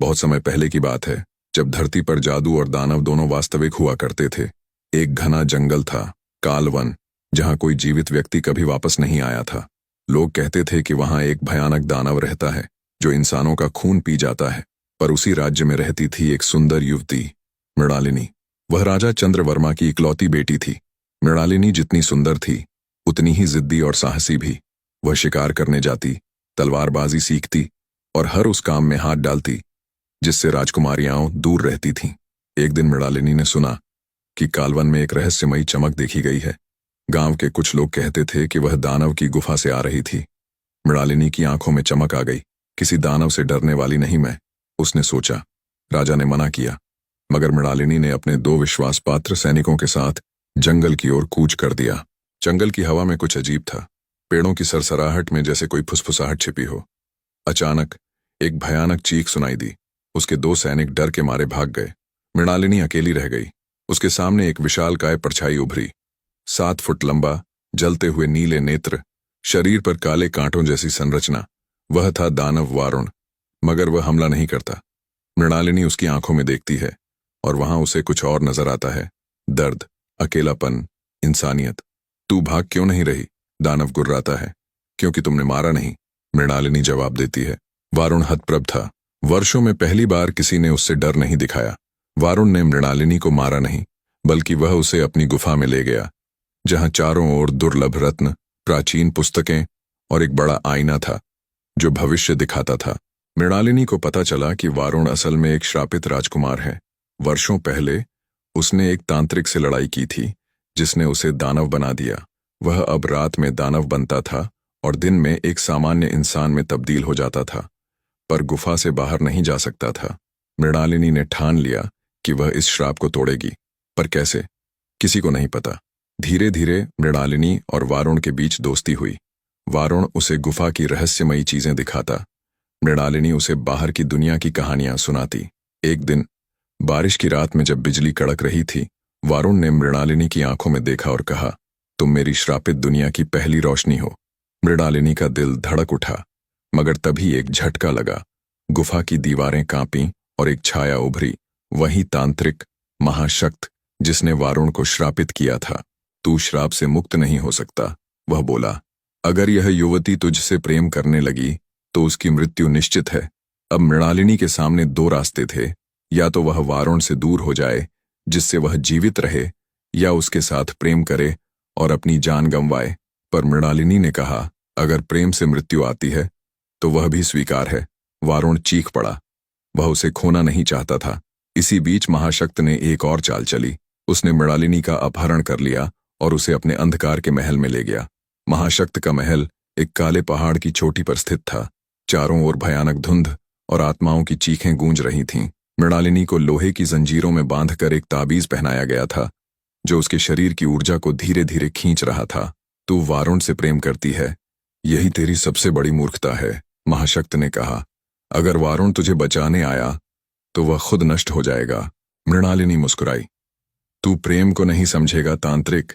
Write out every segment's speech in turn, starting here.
बहुत समय पहले की बात है, जब धरती पर जादू और दानव दोनों वास्तविक हुआ करते थे। एक घना जंगल था, कालवन, जहां कोई जीवित व्यक्ति कभी वापस नहीं आया था। लोग कहते थे कि वहां एक भयानक दानव रहता है जो इंसानों का खून पी जाता है। पर उसी राज्य में रहती थी एक सुंदर युवती, मृणालिनी। वह राजा चंद्रवर्मा की इकलौती बेटी थी। मृणालिनी जितनी सुंदर थी, उतनी ही जिद्दी और साहसी भी। वह शिकार करने जाती, तलवारबाजी सीखती और हर उस काम में हाथ डालती जिससे राजकुमारियां दूर रहती थीं। एक दिन मृणालिनी ने सुना कि कालवन में एक रहस्यमयी चमक देखी गई है। गांव के कुछ लोग कहते थे कि वह दानव की गुफा से आ रही थी। मृणालिनी की आंखों में चमक आ गई। किसी दानव से डरने वाली नहीं मैं, उसने सोचा। राजा ने मना किया, मगर मृणालिनी ने अपने 2 विश्वासपात्र सैनिकों के साथ जंगल की ओर कूच कर दिया। जंगल की हवा में कुछ अजीब था, पेड़ों की सरसराहट में जैसे कोई फुसफुसाहट छिपी हो। अचानक एक भयानक चीख सुनाई दी। उसके 2 सैनिक डर के मारे भाग गए। मृणालिनी अकेली रह गई। उसके सामने एक विशालकाय परछाई उभरी, 7 फुट लंबा, जलते हुए नीले नेत्र, शरीर पर काले कांटों जैसी संरचना। वह था दानव वारुण, मगर वह हमला नहीं करता। मृणालिनी उसकी आंखों में देखती है और वहां उसे कुछ और नजर आता है, दर्द, अकेलापन, इंसानियत। तू भाग क्यों नहीं रही? दानव गुर्राता है। क्योंकि तुमने मारा नहीं, मृणालिनी जवाब देती है। वारुण हतप्रभ था। वर्षों में पहली बार किसी ने उससे डर नहीं दिखाया। वारुण ने मृणालिनी को मारा नहीं, बल्कि वह उसे अपनी गुफा में ले गया, जहां चारों ओर दुर्लभ रत्न, प्राचीन पुस्तकें और एक बड़ा आईना था जो भविष्य दिखाता था। मृणालिनी को पता चला कि वारुण असल में एक श्रापित राजकुमार है। वर्षों पहले उसने एक तांत्रिक से लड़ाई की थी जिसने उसे दानव बना दिया। वह अब रात में दानव बनता था और दिन में एक सामान्य इंसान में तब्दील हो जाता था, पर गुफा से बाहर नहीं जा सकता था। मृणालिनी ने ठान लिया कि वह इस श्राप को तोड़ेगी, पर कैसे, किसी को नहीं पता। धीरे धीरे मृणालिनी और वारुण के बीच दोस्ती हुई। वारुण उसे गुफा की रहस्यमयी चीजें दिखाता, मृणालिनी उसे बाहर की दुनिया की कहानियां सुनाती। एक दिन बारिश की रात में जब बिजली कड़क रही थी, वारुण ने मृणालिनी की आंखों में देखा और कहा, तुम मेरी श्रापित दुनिया की पहली रोशनी हो। मृणालिनी का दिल धड़क उठा, मगर तभी एक झटका लगा। गुफा की दीवारें कांपीं और एक छाया उभरी, वही तांत्रिक महाशक्त जिसने वारुण को श्रापित किया था। तू श्राप से मुक्त नहीं हो सकता, वह बोला। अगर यह युवती तुझसे प्रेम करने लगी तो उसकी मृत्यु निश्चित है। अब मृणालिनी के सामने 2 रास्ते थे, या तो वह वारुण से दूर हो जाए जिससे वह जीवित रहे, या उसके साथ प्रेम करे और अपनी जान गंवाए। पर मृणालिनी ने कहा, अगर प्रेम से मृत्यु आती है तो वह भी स्वीकार है। वारुण चीख पड़ा। वह उसे खोना नहीं चाहता था। इसी बीच महाशक्त ने एक और चाल चली। उसने मृणालिनी का अपहरण कर लिया और उसे अपने अंधकार के महल में ले गया। महाशक्त का महल एक काले पहाड़ की चोटी पर स्थित था। चारों ओर भयानक धुंध और आत्माओं की चीखें गूंज रही थीं। मृणालिनी को लोहे की जंजीरों में बांधकर एक ताबीज पहनाया गया था जो उसके शरीर की ऊर्जा को धीरे धीरे खींच रहा था। तू वारुण से प्रेम करती है, यही तेरी सबसे बड़ी मूर्खता है, महाशक्त ने कहा। अगर वारुण तुझे बचाने आया तो वह खुद नष्ट हो जाएगा। मृणालिनी मुस्कुराई। तू प्रेम को नहीं समझेगा तांत्रिक,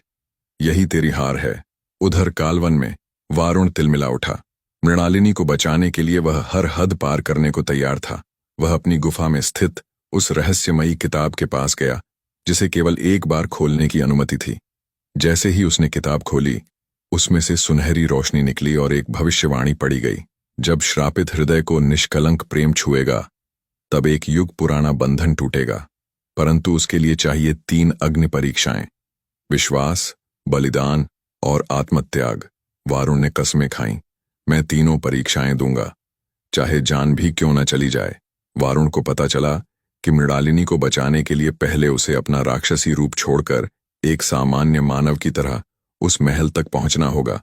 यही तेरी हार है। उधर कालवन में वारुण तिलमिला उठा। मृणालिनी को बचाने के लिए वह हर हद पार करने को तैयार था। वह अपनी गुफा में स्थित उस रहस्यमयी किताब के पास गया जिसे केवल एक बार खोलने की अनुमति थी। जैसे ही उसने किताब खोली, उसमें से सुनहरी रोशनी निकली और एक भविष्यवाणी पढ़ी गई। जब श्रापित हृदय को निष्कलंक प्रेम छुएगा, तब एक युग पुराना बंधन टूटेगा, परंतु उसके लिए चाहिए 3 अग्नि परीक्षाएं, विश्वास, बलिदान और आत्मत्याग। वारुण ने कस्में खाईं, मैं तीनों परीक्षाएं दूंगा, चाहे जान भी क्यों न चली जाए। वारुण को पता चला कि मृणालिनी को बचाने के लिए पहले उसे अपना राक्षसी रूप छोड़कर एक सामान्य मानव की तरह उस महल तक पहुंचना होगा,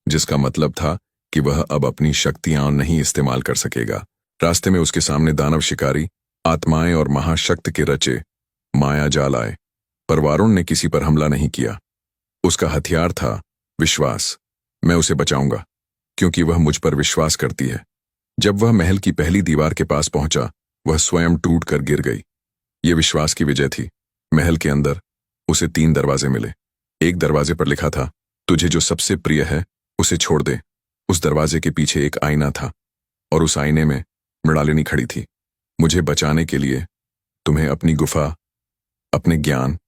जिसका मतलब था कि वह अब अपनी शक्तियां नहीं इस्तेमाल कर सकेगा। रास्ते में उसके सामने दानव शिकारी, आत्माएं और महाशक्त के रचे माया जाल आए, पर वारुण ने किसी पर हमला नहीं किया। उसका हथियार था विश्वास। मैं उसे बचाऊंगा क्योंकि वह मुझ पर विश्वास करती है। जब वह महल की पहली दीवार के पास पहुंचा, वह स्वयं टूट कर गिर गई। ये विश्वास की विजय थी। महल के अंदर उसे 3 दरवाजे मिले। एक दरवाजे पर लिखा था, तुझे जो सबसे प्रिय है उसे छोड़ दे। उस दरवाजे के पीछे एक आईना था और उस आईने में मृणालिनी खड़ी थी। मुझे बचाने के लिए तुम्हें अपनी गुफा, अपने ज्ञान,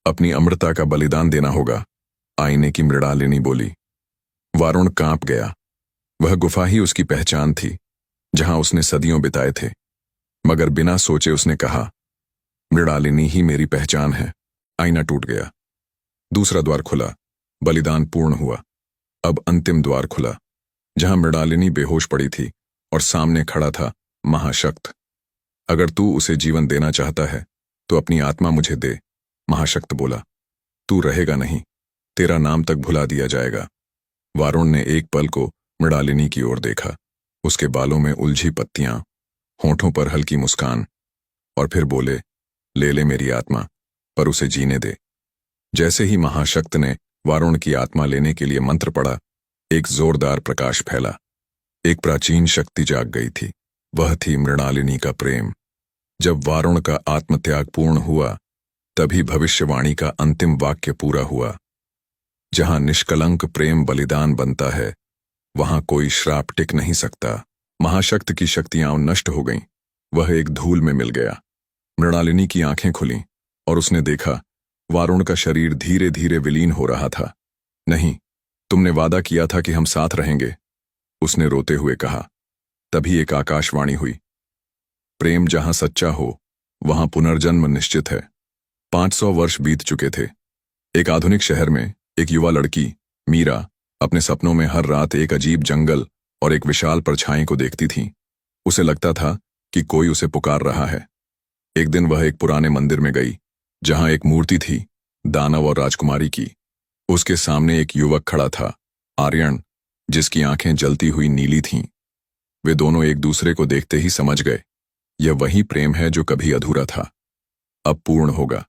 अपनी अमृता का बलिदान देना होगा, आईने की मृणालिनी बोली। वारुण कांप गया। वह गुफा ही उसकी पहचान थी, जहां उसने सदियों बिताए थे। मगर बिना सोचे उसने कहा, मृणालिनी ही मेरी पहचान है। आईना टूट गया। दूसरा द्वार खुला। बलिदान पूर्ण हुआ। अब अंतिम द्वार खुला, जहां मृणालिनी बेहोश पड़ी थी और सामने खड़ा था महाशक्त। अगर तू उसे जीवन देना चाहता है तो अपनी आत्मा मुझे दे, महाशक्त बोला। तू रहेगा नहीं, तेरा नाम तक भुला दिया जाएगा। वारुण ने एक पल को मृणालिनी की ओर देखा। उसके बालों में उलझी पत्तियां, होठों पर हल्की मुस्कान, और फिर बोले, ले ले मेरी आत्मा, पर उसे जीने दे। जैसे ही महाशक्त ने वारुण की आत्मा लेने के लिए मंत्र पढ़ा, एक जोरदार प्रकाश फैला। एक प्राचीन शक्ति जाग गई थी। वह थी मृणालिनी का प्रेम। जब वारुण का आत्मत्याग पूर्ण हुआ, तभी भविष्यवाणी का अंतिम वाक्य पूरा हुआ। जहां निष्कलंक प्रेम बलिदान बनता है, वहां कोई श्राप टिक नहीं सकता। महाशक्त की शक्तियां नष्ट हो गईं। वह एक धूल में मिल गया। मृणालिनी की आंखें खुलीं और उसने देखा, वारुण का शरीर धीरे धीरे विलीन हो रहा था। नहीं, तुमने वादा किया था कि हम साथ रहेंगे, उसने रोते हुए कहा। तभी एक आकाशवाणी हुई, प्रेम जहां सच्चा हो, वहां पुनर्जन्म निश्चित है। 500 वर्ष बीत चुके थे। एक आधुनिक शहर में एक युवा लड़की, मीरा, अपने सपनों में हर रात एक अजीब जंगल और एक विशाल परछाई को देखती थी। उसे लगता था कि कोई उसे पुकार रहा है। एक दिन वह एक पुराने मंदिर में गई, जहां एक मूर्ति थी, दानव और राजकुमारी की। उसके सामने एक युवक खड़ा था, आर्यन, जिसकी आंखें जलती हुई नीली थीं। वे दोनों एक दूसरे को देखते ही समझ गए, यह वही प्रेम है जो कभी अधूरा था, अब पूर्ण होगा।